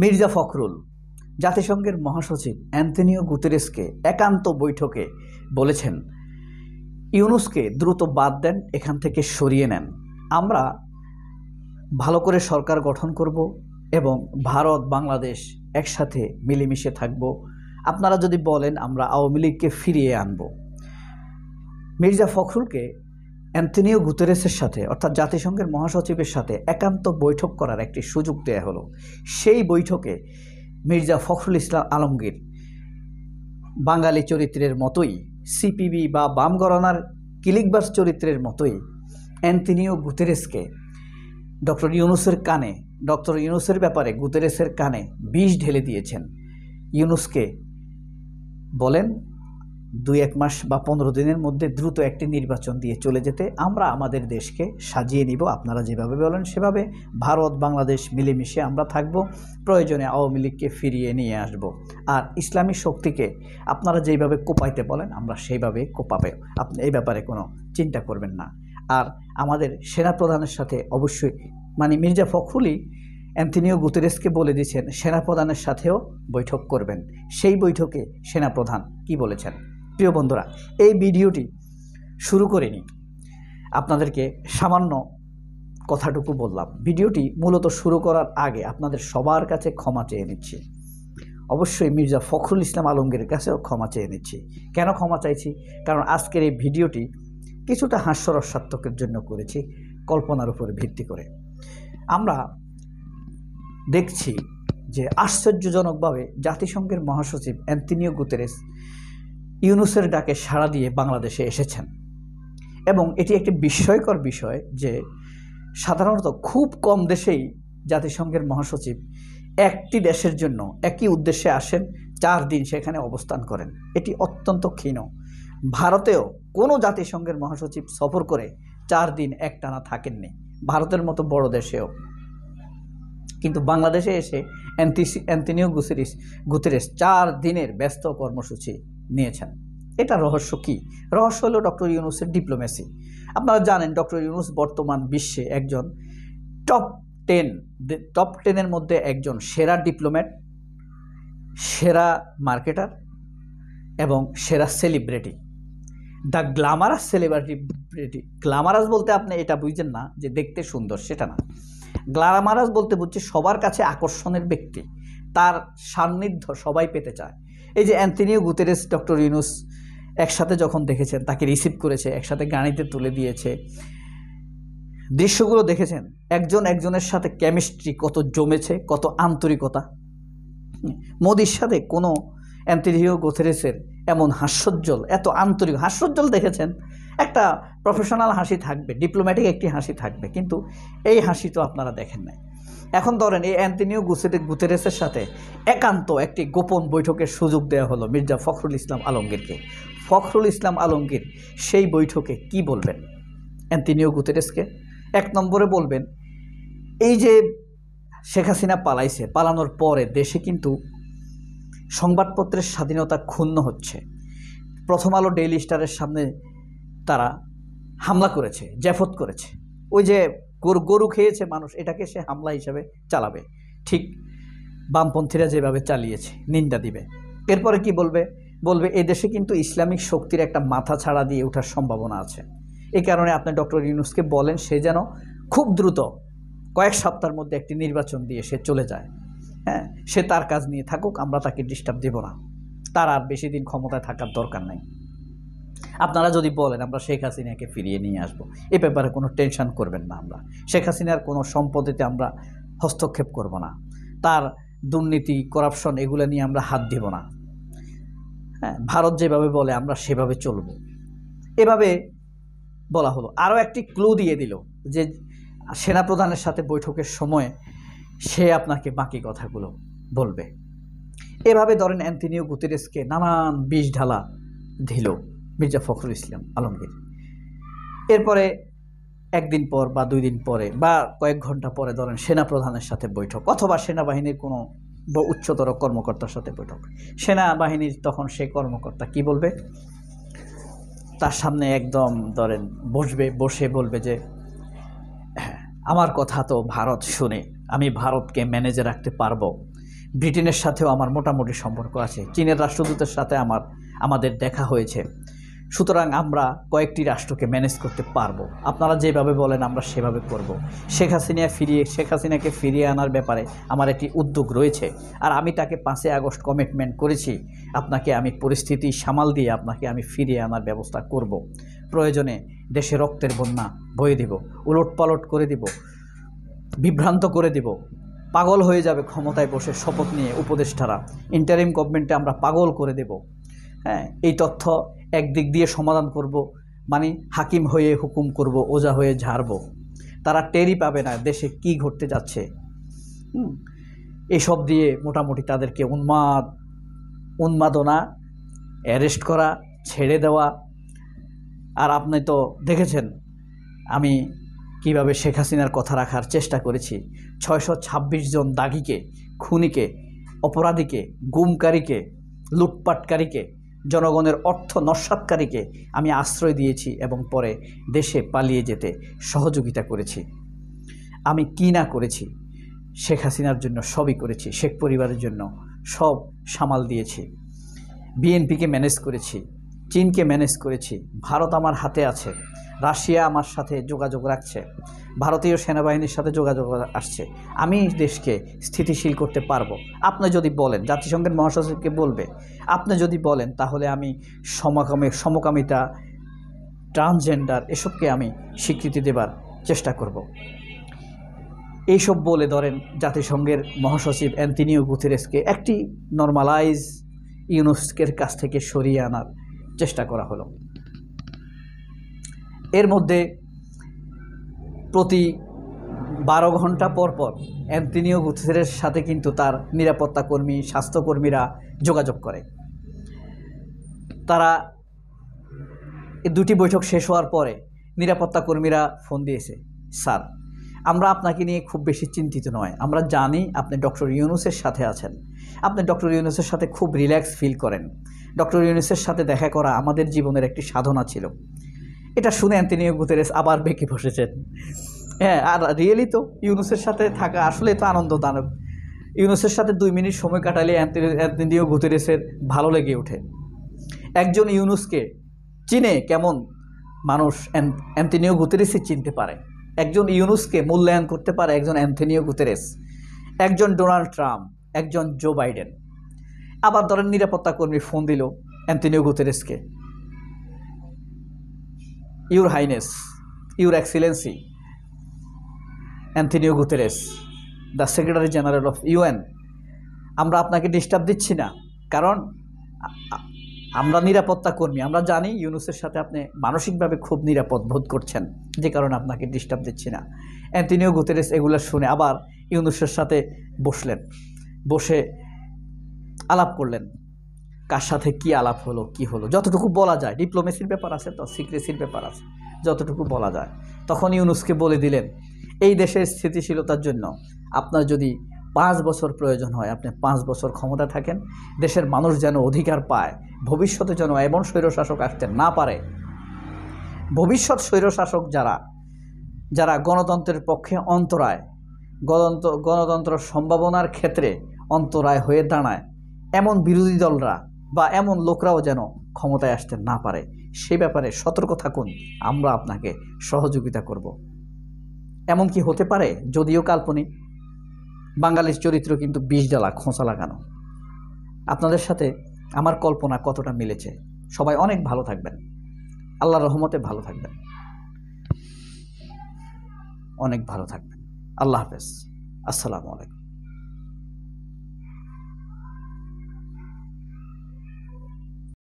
মির্জা ফখরুল জাতিসংঘের মহাসচিব অ্যান্তোনিও গুতেরেসকে একান্ত বৈঠকে বলেছেন, ইউনূসকে দ্রুত বাদ দেন, এখান থেকে সরিয়ে নেন। আমরা ভালো করে সরকার গঠন করব এবং ভারত বাংলাদেশ একসাথে মিলেমিশে থাকব। আপনারা যদি বলেন আমরা আওয়ামী লীগকে ফিরিয়ে আনব। মির্জা ফখরুলকে অ্যান্তোনিও গুতেরেসের সাথে অর্থাৎ জাতিসংঘের মহাসচিবের সাথে একান্ত বৈঠক করার একটি সুযোগ দেওয়া হলো। সেই বৈঠকে মির্জা ফখরুল ইসলাম আলমগীর বাঙালি চরিত্রের মতোই, সিপিবি বা বাম ঘরানার কিলিকবাস চরিত্রের মতোই অ্যান্তোনিও গুতেরেসকে ডক্টর ইউনূসের ব্যাপারে গুতেরেসের কানে বিষ ঢেলে দিয়েছেন। ইউনূসকে বলেন 2-1 মাস বা 15 দিনের মধ্যে দ্রুত একটি নির্বাচন দিয়ে চলে যেতে, আমরা আমাদের দেশকে সাজিয়ে নিব, আপনারা যেভাবে বলেন সেভাবে ভারত বাংলাদেশ মিলেমিশে আমরা থাকব, প্রয়োজনে আওয়ামী লীগকে ফিরিয়ে নিয়ে আসব, আর ইসলামী শক্তিকে আপনারা যেইভাবে কোপাইতে বলেন আমরা সেইভাবে কোপাবে, আপনি এই ব্যাপারে কোনো চিন্তা করবেন না। আর আমাদের সেনাপ্রধানের সাথে অবশ্যই মির্জা ফখরুলই অ্যান্তোনিও গুতেরেসকে বলে দিয়েছেন সেনাপ্রধানের সাথেও বৈঠক করবেন। সেই বৈঠকে সেনাপ্রধান কি বলেছেন? প্রিয় বন্ধুরা, এই ভিডিওটি শুরু করিনি, আপনাদেরকে সামান্য কথাটুকু বললাম। ভিডিওটি মূলত শুরু করার আগে আপনাদের সবার কাছে ক্ষমা চেয়ে নিচ্ছি, অবশ্যই মির্জা ফখরুল ইসলাম আলমগীরের কাছেও ক্ষমা চেয়ে নিচ্ছি। কেন ক্ষমা চাইছি? কারণ আজকের এই ভিডিওটি কিছুটা হাস্যরসাত্মকের জন্য করেছি, কল্পনার উপরে ভিত্তি করে। আমরা দেখছি যে আশ্চর্যজনকভাবে জাতিসংঘের মহাসচিব অ্যান্তোনিও গুতেরেস ইউনূসের ডাকে সাড়া দিয়ে বাংলাদেশে এসেছেন, এবং এটি একটি বিস্ময়কর বিষয় যে সাধারণত খুব কম দেশেই জাতিসংঘের মহাসচিব একটি দেশের জন্য একই উদ্দেশ্যে আসেন, 4 দিন সেখানে অবস্থান করেন। এটি অত্যন্ত ক্ষীণ। ভারতেও কোনো জাতিসংঘের মহাসচিব সফর করে 4 দিন একটানা থাকেননি, ভারতের মতো বড় দেশেও। কিন্তু বাংলাদেশে এসে অ্যান্তোনিও গুতেরেস 4 দিনের ব্যস্ত কর্মসূচি নিয়েছেন। এটা রহস্য কি? রহস্য হলো ডক্টর ইউনূসের ডিপ্লোমেসি। আপনারা জানেন ডক্টর ইউনূস বর্তমান বিশ্বে একজন টপ 10-এর মধ্যে একজন সেরা ডিপ্লোম্যাট, সেরা মার্কেটার এবং সেরা celebrity, the glamorous celebrity. Glamorous বলতে আপনি এটা বুঝছেন না যে দেখতে সুন্দর, সেটা না। গ্ল্যামারাস বলতে বুঝছে সবার কাছে আকর্ষণের ব্যক্তি, তার সান্নিধ্য সবাই পেতে চায়। এই যে অ্যান্তোনিও গুতেরেস ডক্টর ইউনূস একসাথে যখন দেখেছেন, তাকে রিসিভ করেছে, একসাথে গাড়িতে তুলে দিয়েছে, দৃশ্যগুলো দেখেছেন, একজন একজনের সাথে কেমিস্ট্রি কত জমেছে, কত আন্তরিকতা। মোদির সাথে কোনো অ্যান্তোনিও গুতেরেসের এমন হাস্যোজ্জ্বল, এত আন্তরিক হাস্যোজ্জ্বল দেখেছেন? একটা প্রফেশনাল হাসি থাকবে, ডিপ্লোম্যাটিক একটি হাসি থাকবে, কিন্তু এই হাসি তো আপনারা দেখেন নাই। এখন ধরেন এই অ্যান্তোনিও গুতেরেসের সাথে একান্ত একটি গোপন বৈঠকের সুযোগ দেওয়া হলো মির্জা ফখরুল ইসলাম আলমগীরকে। ফখরুল ইসলাম আলমগীর সেই বৈঠকে কি বলবেন অ্যান্তোনিও গুতেরেসকে? 1 নম্বরে বলবেন, এই যে শেখ হাসিনা পালাইছে, পালানোর পরে দেশে কিন্তু সংবাদপত্রের স্বাধীনতা ক্ষুণ্ণ হচ্ছে। প্রথম আলো, ডেইলি স্টারের সামনে তারা হামলা করেছে, জ্যাফত করেছে। ওই যে গরু খেয়েছে মানুষ, এটাকে সে হামলা হিসাবে চালাবে, ঠিক বামপন্থীরা যেভাবে চালিয়েছে নিন্দা দিবে। এরপরে কি বলবে এই দেশে কিন্তু ইসলামিক শক্তির একটা মাথা ছাড়া দিয়ে ওঠার সম্ভাবনা আছে। এই কারণে আপনি ডক্টর ইউনূসকে বলেন সে যেন খুব দ্রুত কয়েক সপ্তাহের মধ্যে একটি নির্বাচন দিয়ে সে চলে যায়। হ্যাঁ, সে তার কাজ নিয়ে থাকুক, আমরা তাকে ডিস্টার্ব দেব না, তার আর বেশি দিন ক্ষমতায় থাকার দরকার নাই। আপনারা যদি বলেন আমরা শেখ হাসিনাকে ফিরিয়ে নিয়ে আসব, এ ব্যাপারে কোনো টেনশন করবেন না। আমরা শেখ হাসিনার কোনো সম্পত্তিতে আমরা হস্তক্ষেপ করব না, তার দুর্নীতি, করাপশন এগুলো নিয়ে আমরা হাত দিব না। হ্যাঁ, ভারত যেভাবে বলে আমরা সেভাবে চলব, এভাবে বলা হলো। আরও একটি ক্লু দিয়ে দিল যে সেনাপ্রধানের সাথে বৈঠকের সময় সে আপনাকে বাকি কথাগুলো বলবে। এভাবে ধরেন অ্যান্তোনিও গুতেরেসকে নানান বিষ ঢালা দিল মির্জা ফখরুল ইসলাম আলমগীর। এরপরে 1 দিন পর বা 2 দিন পরে বা কয়েক ঘন্টা পরে ধরেন সেনাপ্রধানের সাথে বৈঠক, অথবা সেনাবাহিনীর কোনো উচ্চতর কর্মকর্তার সাথে বৈঠক। সেনাবাহিনীর তখন সে কর্মকর্তা কি বলবে? তার সামনে একদম ধরেন বসে বলবে যে আমার কথা তো ভারত শুনে, আমি ভারতকে ম্যানেজে রাখতে পারবো, ব্রিটেনের সাথেও আমার মোটামুটি সম্পর্ক আছে, চীনের রাষ্ট্রদূতের সাথে আমাদের দেখা হয়েছে। সুতরাং আমরা কয়েকটি রাষ্ট্রকে ম্যানেজ করতে পারবো। আপনারা যেভাবে বলেন আমরা সেভাবে করব। শেখ হাসিনাকে ফিরিয়ে আনার ব্যাপারে আমার একটি উদ্যোগ রয়েছে, আর আমি তাকে 5 আগস্ট কমিটমেন্ট করেছি, আপনাকে আমি পরিস্থিতি সামাল দিয়ে আপনাকে আমি ফিরিয়ে আনার ব্যবস্থা করব। প্রয়োজনে দেশে রক্তের বন্যা বয়ে দিব, উলটপালট করে দিব, বিভ্রান্ত করে দিব, পাগল হয়ে যাবে ক্ষমতায় বসে শপথ নিয়ে উপদেষ্টারা। ইন্টারিম গভর্নমেন্টে আমরা পাগল করে দেব। হ্যাঁ, এই তথ্য একদিক দিয়ে সমাধান করব, মানে হাকিম হয়ে হুকুম করব, ওজা হয়ে ঝাড়ব। তারা টেরই পাবে না দেশে কি ঘটতে যাচ্ছে। এসব দিয়ে মোটামুটি তাদেরকে উন্মাদনা, অ্যারেস্ট করা, ছেড়ে দেওয়া। আর আপনি তো দেখেছেন আমি কিভাবে শেখ হাসিনার কথা রাখার চেষ্টা করেছি। 626 জন দাগীকে, খুনিকে, অপরাধীকে, গুমকারীকে, লুটপাটকারীকে, জনগণের অর্থ নস্যাৎকারীকে আমি আশ্রয় দিয়েছি এবং পরে দেশে পালিয়ে যেতে সহযোগিতা করেছি। আমি কি না করেছি, শেখ হাসিনার জন্য সবই করেছি, শেখ পরিবারের জন্য সব সামাল দিয়েছি। বিএনপিকে ম্যানেজ করেছি, চীনকে ম্যানেজ করেছি, ভারত আমার হাতে আছে, রাশিয়া আমার সাথে যোগাযোগ রাখছে, ভারতীয় সেনাবাহিনীর সাথে যোগাযোগ আসছে। আমি দেশকে স্থিতিশীল করতে পারবো। আপনি যদি বলেন, জাতিসংঘের মহাসচিবকে বলবে, আপনি যদি বলেন, তাহলে আমি সমকামিতা, ট্রান্সজেন্ডার এসবকে আমি স্বীকৃতি দেবার চেষ্টা করব। এইসব বলে ধরেন জাতিসংঘের মহাসচিব অ্যান্টনিও গুতেরেসকে একটি নর্মালাইজ ইউনেস্কোর কাছ থেকে সরিয়ে আনার চেষ্টা করা হলো। এর মধ্যে প্রতি 12 ঘন্টা পর পর অ্যান্টনিও গুতেরেসের সাথে কিন্তু তার নিরাপত্তা কর্মী, স্বাস্থ্যকর্মীরা যোগাযোগ করে। তারা এই 2টি বৈঠক শেষ হওয়ার পরে নিরাপত্তা কর্মীরা ফোন দিয়েছে, স্যার আমরা আপনাকে নিয়ে খুব বেশি চিন্তিত নয়, আমরা জানি আপনি ডক্টর ইউনূসের সাথে আছেন, আপনি ডক্টর ইউনূসের সাথে খুব রিল্যাক্স ফিল করেন, ডক্টর ইউনূসের সাথে দেখা করা আমাদের জীবনের একটি সাধনা ছিল। এটা শুনে অ্যান্টনিও গুতেরেস আবার বেঁকে বসেছেন। হ্যাঁ, আর রিয়েলি তো ইউনূসের সাথে থাকা আসলে তো আনন্দদায়ক। ইউনূসের সাথে 2 মিনিট সময় কাটালে অ্যান্টনিও গুতেরেসের ভালো লেগে ওঠে। একজন ইউনূসকে চিনে কেমন মানুষ অ্যান্টনিও গুতেরেসই চিনতে পারে। একজন ইউনূসকে মূল্যায়ন করতে পারে একজন অ্যান্টনিও গুতেরেস, একজন ডোনাল্ড ট্রাম্প, একজন জো বাইডেন। আবার ধরেন নিরাপত্তা কর্মী ফোন দিল অ্যান্টনিও গুতেরেসকে, your highness, your excellency Antonio Guterres, the secretary general of UN, আমরা আপনাকে ডিস্টার্ব দিচ্ছি না, কারণ আমরা নিরাপত্তা কর্মী, আমরা জানি ইউনূসের সাথে আপনি মানসিকভাবে খুব নিরাপদ বোধ করছেন, যে কারণে আপনাকে ডিস্টার্ব দিচ্ছি না। অ্যান্টনিও গুতেরেস এগুলো শুনে আবার ইউনূসের সাথে বসলেন, বসে আলাপ করলেন। কার সাথে কি আলাপ হলো, কি হলো, যতটুকু বলা যায়, ডিপ্লোমেসির ব্যাপার আছে তো, সিক্রেসির ব্যাপার আছে, যতটুকু বলা যায়। তখন ইউনূসকে বলে দিলেন, এই দেশের স্থিতিশীলতার জন্য আপনার যদি 5 বছর প্রয়োজন হয়, আপনি 5 বছর ক্ষমতা থাকেন, দেশের মানুষ যেন অধিকার পায়, ভবিষ্যতে যেন এমন স্বৈরশাসক আসতে না পারে, ভবিষ্যৎ স্বৈরশাসক যারা গণতন্ত্রের পক্ষে অন্তরায়, গণতন্ত্র সম্ভাবনার ক্ষেত্রে অন্তরায় হয়ে দাঁড়ায়, এমন বিরোধী দলরা বা এমন লোকরাও যেন ক্ষমতায় আসতে না পারে, সে ব্যাপারে সতর্ক থাকুন, আমরা আপনাকে সহযোগিতা করব। এমন কি হতে পারে, যদিও কাল্পনিক, বাঙালির চরিত্র কিন্তু 20 ডালা খোঁচা লাগানো। আপনাদের সাথে আমার কল্পনা কতটা মিলেছে। সবাই অনেক ভালো থাকবেন, আল্লাহর রহমতে ভালো থাকবেন, অনেক ভালো থাকবেন। আল্লাহ হাফেজ, আসসালামু আলাইকুম।